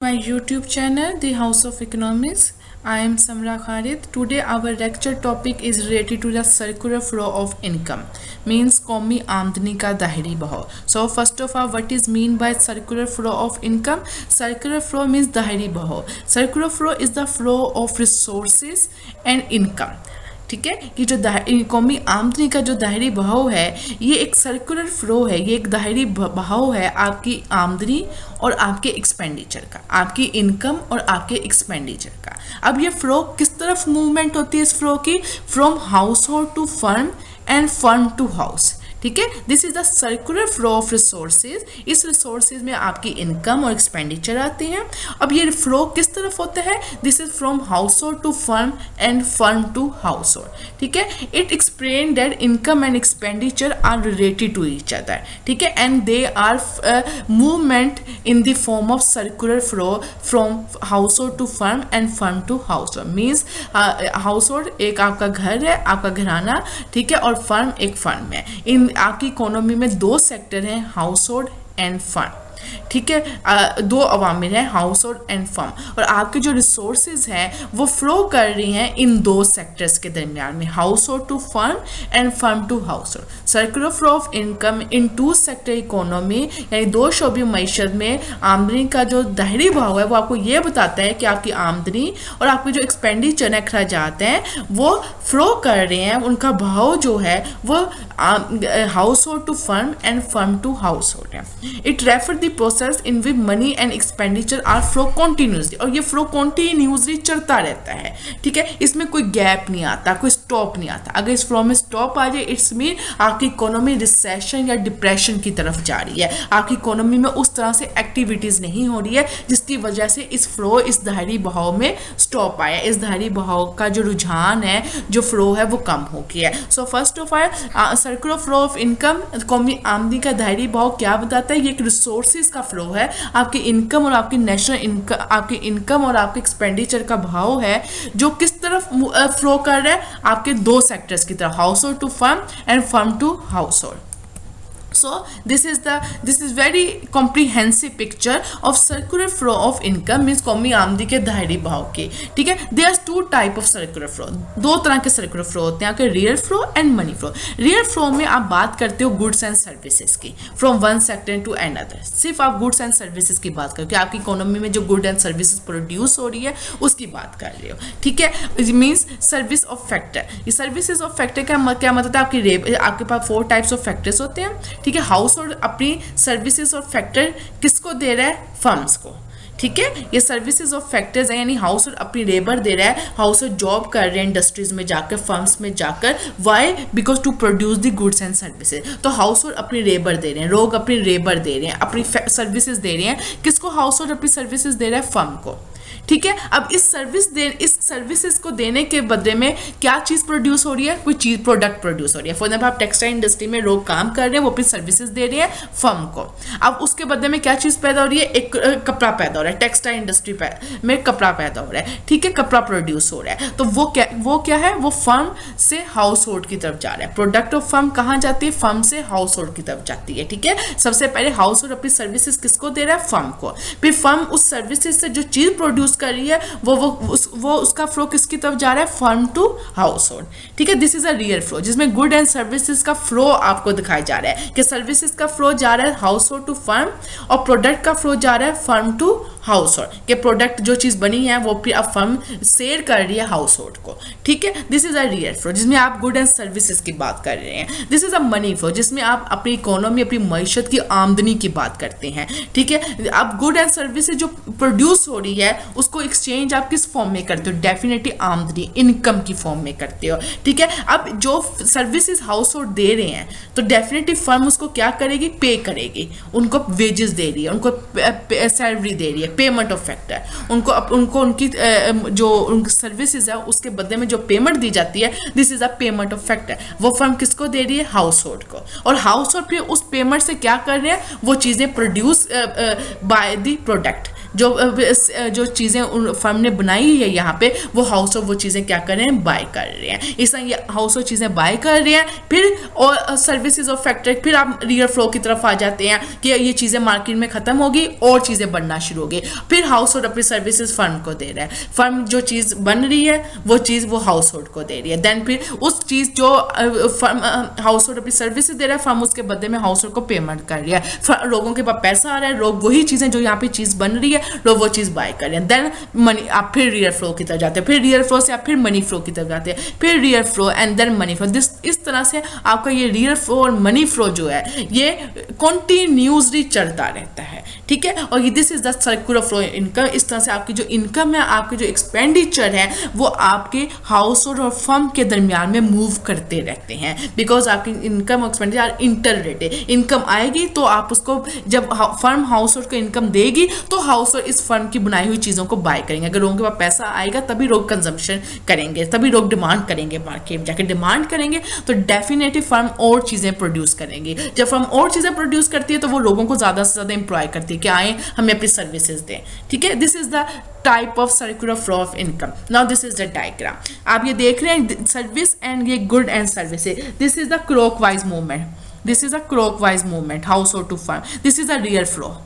My YouTube channel, The House of Economics. I am Samra Khalid. Today our lecture topic is related to the circular flow of income, means कौमी आमदनी का दाहिरी बहाव. So first of all, what is mean by circular flow of income? Circular flow means दाहिरी बहाव. Circular flow is the flow of resources and income. ठीक है, कि जो कौमी आमदनी का जो दाहिरी बहाव है ये एक सर्कुलर फ्लो है, ये एक दाहिरी बहाव है आपकी आमदनी और आपके एक्सपेंडिचर का, आपकी इनकम और आपके एक्सपेंडिचर का. अब ये फ्लो किस तरफ मूवमेंट होती है इस फ्लो की? From household to firm and firm to house. ठीक है, this is the circular flow of resources. इस रिसोर्सेज में आपकी इनकम और एक्सपेंडिचर आती हैं. अब ये फ्लो किस तरफ होता है? This is from household to firm and firm to household. ठीक है, it explain that income and expenditure are related to each other. ठीक है, and they are movement in the form of circular flow from household to firm and firm to household. Means household एक आपका घर है, आपका घराना, ठीक है, और फर्म एक फर्म है. इन आपकी इकोनॉमी में दो सेक्टर हैं, हाउस होल्ड एंड फर्म. ठीक है, दो अवामिल हैं, हाउस होल्ड एंड फर्म, और आपके जो रिसोर्सेज हैं वो फ्लो कर रही हैं इन दो सेक्टर्स के दरमियान में, household to firm and firm to household. Circular flow of income in two sector economy, यानी दो शोबी मईशत में आमदनी का जो दाहिरी भाव है वो आपको ये बताता है कि आपकी आमदनी और आपके जो एक्सपेंडिचर अखराजात हैं वो फ्लो कर रहे हैं, उनका भाव जो है वो household to firm and firm to household है. It refer the process in which money and expenditure are flow continuously, और ये फ्लो कॉन्टिन्यूसली चलता रहता है. ठीक है, इसमें कोई गैप नहीं आता, कोई स्टॉप नहीं आता. अगर इस फ्लो में स्टॉप आ जाए इट्स मीन आपकी इकोनॉमी रिसेशन या डिप्रेशन की तरफ जा रही है, आपकी इकोनॉमी में उस तरह से एक्टिविटीज नहीं हो रही है जिसकी वजह से इस फ्लो, इस दाहिरी बहाव में स्टॉप आया. इस दाहिरी बहाव का जो रुझान है, जो फ्लो है वो कम हो गया है. So first of all circular flow of income, कौमी आमदनी का दाहिरी बहाव क्या बताता है? ये एक रिसोर्सेज का फ्लो है. आपकी इनकम और आपकी नेशनल इनकम, आपकी इनकम और आपके एक्सपेंडिचर का भाव है जो किस तरफ फ्लो कर रहा है? आपके दो सेक्टर्स की तरफ, household to firm and firm to household. So this is very comprehensive picture of circular flow of income, means कौमी आमदनी के दाहिरी बहाव की. ठीक है, there are two type of circular flow, दो तरह के circular flow होते हैं, आपके real flow and money flow. Real flow में आप बात करते हो गुड्स एंड सर्विसेज की, from one sector to another. सिर्फ आप गुड्स एंड सर्विसेज की बात करते हो, आपकी इकोनॉमी में जो गुड एंड सर्विसेज प्रोड्यूस हो रही है उसकी बात कर रहे हो. ठीक है, मीन्स सर्विस ऑफ फैक्टर. ये सर्विसेज ऑफ फैक्टर का क्या मतलब है? आपके पास 4 टाइप्स ऑफ फैक्टर्स होते हैं. ठीक है, हाउस होल्ड अपनी सर्विसेज और फैक्टर किसको दे रहा है? फर्म्स को. ठीक है, ये सर्विसेज ऑफ फैक्टर्स है, यानी हाउस होल्ड अपनी लेबर दे रहा है, हाउस होल्ड जॉब कर रहे हैं इंडस्ट्रीज में जाकर, फर्म्स में जाकर. Why? Because to produce the goods and services. तो हाउस होल्ड अपनी लेबर दे रहे हैं, लोग अपनी लेबर दे रहे हैं, अपनी सर्विसेज दे रहे हैं. किसको हाउस होल्ड अपनी सर्विसेज दे रहा है? फर्म को. ठीक है, अब इस सर्विसेज को देने के बदले में क्या चीज़ प्रोड्यूस हो रही है? कोई चीज़, प्रोडक्ट प्रोड्यूस हो रही है. फॉर एग्जाम्पल आप टेक्सटाइल इंडस्ट्री में लोग काम कर रहे हैं, वो अपनी सर्विसेज दे रहे हैं फर्म को. अब उसके बदले में क्या चीज़ पैदा हो रही है? एक कपड़ा पैदा हो रहा है, टेक्सटाइल इंडस्ट्री में कपड़ा पैदा हो रहा है. ठीक है, कपड़ा प्रोड्यूस हो रहा है, तो वो क्या है? वो फर्म से हाउस होल्ड की तरफ जा रहा है. प्रोडक्ट ऑफ फर्म कहाँ जाती है? फर्म से हाउस होल्ड की तरफ जाती है. ठीक है, सबसे पहले हाउस होल्ड अपनी सर्विसेज किसको दे रहा है? फर्म को. फिर फर्म उस सर्विसेज से जो चीज़ प्रोड्यूस कर रही है वो उसका फ्लो किसकी तरफ जा रहा है? Firm to household. ठीक है, this is a real flow जिसमें गुड एंड सर्विसेज का फ्लो आपको दिखाया जा रहा है कि सर्विसेज का फ्लो जा रहा है हाउस होल्ड टू फर्म और प्रोडक्ट का फ्लो जा रहा है फर्म टू हाउस होल्ड. के प्रोडक्ट जो चीज़ बनी है वो फिर अब फर्म सेल कर रही है हाउस होल्ड को. ठीक है, this is a real flow जिसमें आप गुड एंड सर्विसेज की बात कर रहे हैं. This is a money flow जिसमें आप अपनी इकोनॉमी, अपनी मईशत की आमदनी की बात करते हैं. ठीक है, अब गुड एंड सर्विसेज जो प्रोड्यूस हो रही है उसको एक्सचेंज आप किस फॉर्म में करते हो? डेफिनेटली आमदनी, इनकम की फॉर्म में करते हो. ठीक है, अब जो सर्विसेज हाउस होल्ड दे रहे हैं तो डेफिनेटली फर्म उसको क्या करेगी? पे करेगी. उनको वेजेस दे रही है, उनको सैलरी दे रही है, पेमेंट ऑफ फैक्टर. उनको उनकी जो उनकी सर्विसेज है उसके बदले में जो पेमेंट दी जाती है, this is a payment of factor. वो फर्म किसको दे रही है? हाउस होल्ड को. और हाउस होल्ड फिर उस पेमेंट से क्या कर रहे हैं? वो चीज़ें प्रोड्यूस बाय द प्रोडक्ट. जो चीज़ें फर्म ने बनाई है यहाँ पे, वो हाउस होल्ड वो चीज़ें क्या कर रहे हैं, बाय कर रहे हैं। इस तरह ये हाउस होल्ड चीज़ें बाय कर रहे हैं। फिर और सर्विसेज और फैक्ट्री, फिर आप रियल फ्लो की तरफ आ जाते हैं कि ये चीज़ें मार्केट में खत्म होगी और चीज़ें बनना शुरू होगी। फिर हाउस होल्ड अपनी सर्विसेज फर्म को दे रहा है, फर्म जो चीज़ बन रही है वो चीज़ वो हाउस होल्ड को दे रही है। देन फिर उस चीज़ जो फर्म हाउस होल्ड अपनी सर्विसेज दे रहा है, फर्म उसके बदले में हाउस होल्ड को पेमेंट कर रही है। लोगों के पास पैसा आ रहा है, लोग वही चीज़ें जो यहाँ पे चीज़ बन रही है लोग वो चीज़ बाय कर रहे हैं। देन मनी, आप फिर रियल फ्लो की तरफ जाते हैं, फिर रियल फ्लो से आप फिर मनी फ्लो की तरफ जाते हैं, फिर real flow and then money flow. इस तरह से आपका ये रियल फ्लो और मनी फ्लो जो है ये कॉन्टिन्यूसली चलता रहता है, ठीक है। और this is the circular flow income. इस तरह से आपकी जो इनकम है, आपके जो एक्सपेंडिचर है, वो आपके हाउस होल्ड और फर्म के दरमियान में मूव करते रहते हैं, बिकॉज आपकी इनकम और एक्सपेंडिचर आर इंटररिलेटेड। इनकम आएगी तो आप उसको, जब फर्म हाउस होल्ड को इनकम देगी तो हाउस होल्ड इस फर्म की बनाई हुई चीज़ों को बाय करेंगे। अगर लोगों के पास पैसा आएगा तभी लोग कंजम्पशन करेंगे, तभी लोग डिमांड करेंगे, मार्केट में जाकर डिमांड करेंगे तो डेफिनेटली फर्म और चीज़ें प्रोड्यूस करेंगी। जब फर्म और चीज़ें प्रोड्यूस करती है तो वो लोगों को ज़्यादा से ज़्यादा एम्प्लॉय करती है कि आए हमें अपनी सर्विसेज दें, ठीक है। This is the type of circular flow of income. Now this is the diagram, आप ये देख रहे हैं सर्विस एंड ये good and services. This is the clockwise movement, this is a clockwise movement household to firm. This is a real flow,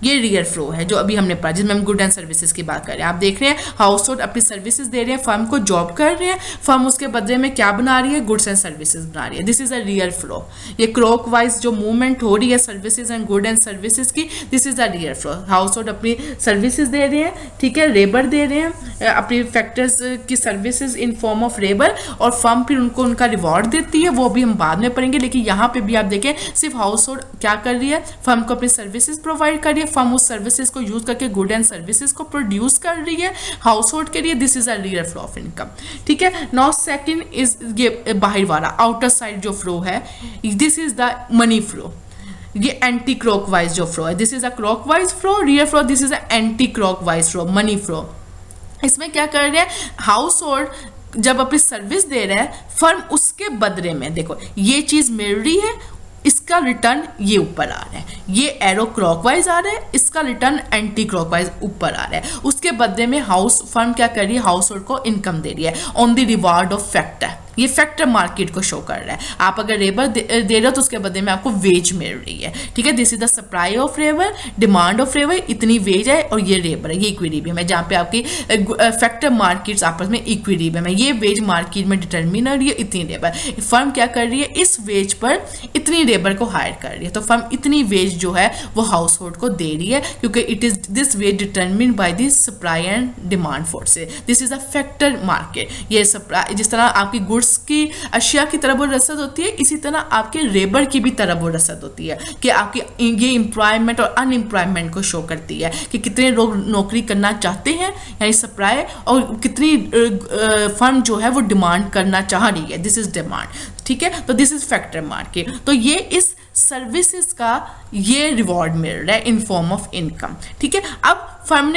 ये real flow है जो अभी हमने पढ़ा, जिसमें हम गुड एंड सर्विसेज की बात कर रहे हैं। आप देख रहे हैं हाउस होल्ड अपनी सर्विसेज दे रहे हैं, फर्म को जॉब कर रहे हैं, फर्म उसके बदले में क्या बना रही है, गुड्स एंड सर्विसेज बना रही है। This is a real flow. ये क्लॉकवाइज जो मूवमेंट हो रही है services and good and services की, this is a real flow. Household अपनी सर्विसेज दे रहे हैं, ठीक है, लेबर दे रहे हैं, अपनी फैक्टर्स की services in form of labour, और फर्म फिर उनको उनका रिवॉर्ड देती है, वो भी हम बाद में पढ़ेंगे। लेकिन यहाँ पे भी आप देखें सिर्फ हाउस होल्ड क्या कर रही है, फर्म को अपनी सर्विसेज प्रोवाइड कर रही है, फर्म उस सर्विसेज को यूज करके गुड एंड सर्विसेज को प्रोड्यूस कर रही है हाउस होल्ड के लिए। This is a real flow of income, ठीक है। नाउ सेकंड इज ये बाहर वाला आउटर साइड जो फ्लो है, this is the money flow. ये एंटी क्लॉकवाइज जो फ्लो है, this is a clockwise flow real flow, this is a anti clockwise flow money flow. इसमें क्या कर रहे हैं, हाउस होल्ड जब अपनी सर्विस दे रहा है, फर्म उसके बदले में देखो ये चीज मिल रही है, इसका रिटर्न ये ऊपर आ रहा है, ये एरो क्लॉकवाइज आ रहा है, इसका रिटर्न एंटी क्लॉकवाइज ऊपर आ रहा है। उसके बदले में हाउस फर्म क्या कर रही है, हाउस होल्ड को इनकम दे रही है on the reward of factor. ये फैक्टर मार्केट को शो कर रहा है। आप अगर लेबर दे रहे हो तो उसके बदले में आपको वेज मिल रही है, ठीक है। This is the supply of labour, demand of labour, इतनी वेज है और ये लेबर है, ये इक्विलिब्रियम है, जहाँ पे आपकी फैक्टर मार्केट्स आपस में इक्विलिब्रियम है। ये वेज मार्केट में डिटरमिन हो रही है, इतनी लेबर। फर्म क्या कर रही है, इस वेज पर इतनी लेबर को हायर कर रही है, तो फर्म इतनी वेज जो है वो हाउस होल्ड को दे रही है, क्योंकि it is this wage determine by this supply and demand forces. This is a factor market. ये सप्लाई, जिस तरह आपकी गुड्स की अशिया की तरफ रसद होती है, इसी तरह आपके लेबर की भी तरफ रसद होती है, कि आपकी ये एम्प्लॉयमेंट और अनएम्प्लॉयमेंट को शो करती है कि कितने लोग नौकरी करना चाहते हैं, यानी सप्लाई, और कितनी फर्म जो है वो डिमांड करना चाह रही है, दिस इज डिमांड, ठीक है। तो दिस इज फैक्टर मार्केट। तो ये इस सर्विसेज का ये रिवॉर्ड मिल रहा है इन फॉर्म ऑफ इनकम, ठीक है। अब फर्म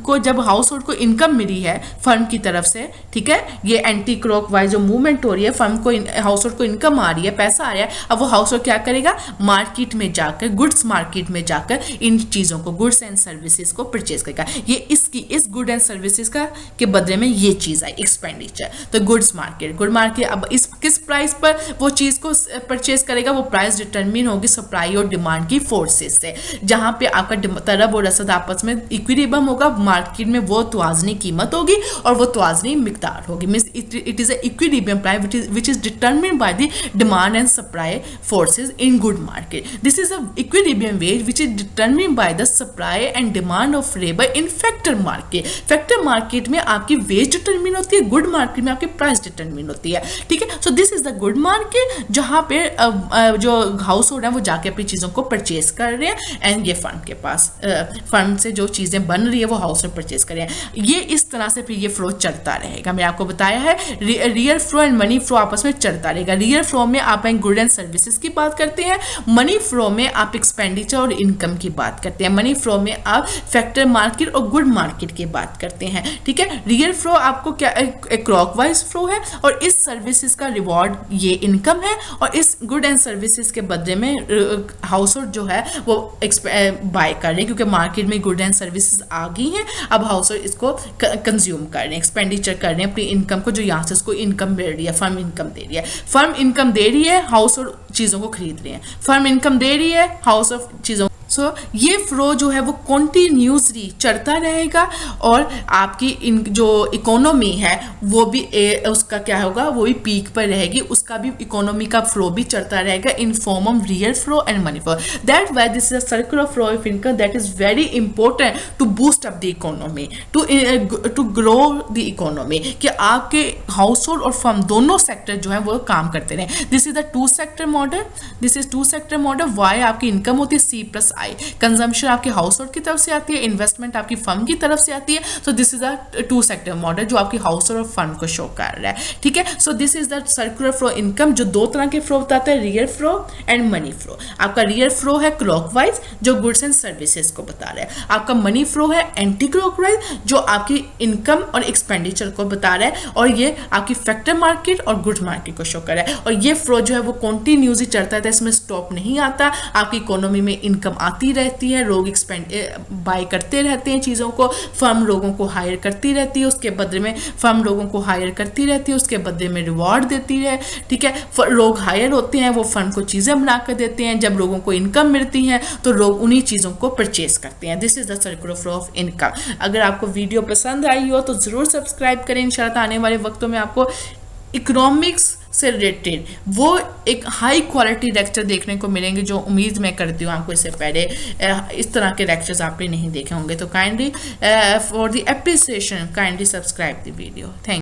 को जब हाउस होल्ड को इनकम मिली है फर्म की तरफ से, ठीक है, ये एंटी क्लॉकवाइज जो मूवमेंट हो रही है, फर्म को हाउस होल्ड को इनकम आ रही है, पैसा आ रहा है, अब वो हाउस होल्ड क्या करेगा, मार्केट में जाकर, गुड्स मार्केट में जाकर इन चीज़ों को, गुड्स एंड सर्विसेज को परचेज करेगा। ये इस गुड एंड सर्विसेज का के बदले में ये चीज़ आई एक्सपेंडिचर। तो गुड्स मार्केट, गुड मार्केट अब इस किस प्राइस पर वो चीज़ को परचेज करेगा, वो प्राइस डिटरमिन होगी सप्लाई और डिमांड की फोर्सेस से, जहाँ पे आपका तरब और रसद आपस में इक्विलिब्रियम होगा, मार्केट में वो तवाज़नी कीमत होगी और वो तवाज़नी मिकदार होगी। Means it is a equilibrium price which is determine by the demand and supply forces in good market. This is a equilibrium ways which is determine by the supply and demand of labour in factor market. Factor market में आपकी veg determine होती है, good market में आपकी price determine होती है, ठीक है। So this is the good market, जहाँ पे जो हाउस होल्ड है वो जाके अपनी चीज़ों को परचेज कर रहे हैं, एंड ये फर्म के पास, फर्म से जो चीज़ें बन रही है वो हाउस में परचेज कर रहे हैं। ये इस तरह से फिर ये फ्लो चलता रहेगा। मैंने आपको बताया है real flow and money flow आपस में चलता रहेगा। रियल फ्लो में आप गुड एंड सर्विसेज की बात करते हैं, मनी फ्लो में आप एक्सपेंडिचर और इनकम की बात करते हैं, मनी फ्लो में आप फैक्टर मार्केट और गुड मार्केट की बात करते हैं, ठीक है। रियल फ्लो आपको क्या क्लॉकवाइज फ्लो है, और इस सर्विसेज का रिवॉर्ड ये इनकम है, और इस गुड एंड सर्विसेज के बदले में हाउस होल्ड जो है वो बाय कर रहे हैं, क्योंकि मार्केट में गुड एंड सर्विसेज आ गई हैं, अब हाउस होल्ड इसको कंज्यूम कर रहे हैं, एक्सपेंडिचर कर रहे हैं अपनी इनकम को, जो यहाँ से उसको इनकम मिल रही है, फर्म इनकम दे रही है, फर्म इनकम दे रही है, हाउस होल्ड चीज़ों को खरीद रहे हैं, फर्म इनकम दे रही है, हाउस ऑफ चीज़ों सो ये फ्लो जो है वो कॉन्टीन्यूसली चलता रहेगा और आपकी जो इकोनॉमी है वो भी उसका क्या होगा, वो भी पीक पर रहेगी, उसका भी इकोनॉमी का फ्लो भी चलता रहेगा in form of real flow and money flow. That why this is a circular flow of income that is very important to boost up the economy, to grow the economy, कि आपके household और firm दोनों sector जो है वो काम करते रहे। This is the two sector model, this is two sector model. Y आपकी इनकम होती है C प्लस आई, कंजम्पशन आपके हाउस होल्ड की तरफ से आती है, इन्वेस्टमेंट आपकी फर्म की तरफ से आती है। So this is a two sector model जो आपकी हाउस होल्ड और फर्म को शो कर रहा है, ठीक है। So this is the circular flow income जो दो तरह के फ्लो बताता है, real flow and money flow. आपका रियल फ्लो है क्लॉकवाइज जो गुड्स एंड सर्विसेज को बता रहा है, आपका मनी फ्लो है एंटी क्लॉकवाइज जो आपकी इनकम और एक्सपेंडिचर को बता रहा है, और ये आपकी फैक्टर मार्केट और गुड मार्केट को शो कर रहा है। और ये फ्लो जो है वो कॉन्टिन्यूसली चलता है, इसमें स्टॉप नहीं आता, आपकी इकोनॉमी में इनकम आती रहती है, लोग बाय करते रहते हैं चीज़ों को, फर्म लोगों को हायर करती रहती है, उसके बदले में फर्म लोगों को हायर करती रहती है, उसके बदले में रिवॉर्ड देती है, ठीक है। लोग हायर होते हैं, वो फर्म को चीज़ें बना कर देते हैं, जब लोगों को इनकम मिलती है तो लोग उन्हीं चीज़ों को परचेज करते हैं। This is the circular flow of income. अगर आपको वीडियो पसंद आई हो तो ज़रूर सब्सक्राइब करें। इंशाल्लाह आने वाले वक्तों में आपको इकोनॉमिक्स से रिलेटेड वो एक हाई क्वालिटी लेक्चर देखने को मिलेंगे, जो उम्मीद मैं करती हूँ आपको इससे पहले इस तरह के लेक्चर्स आपने नहीं देखे होंगे। तो kindly for the appreciation kindly subscribe the video. Thank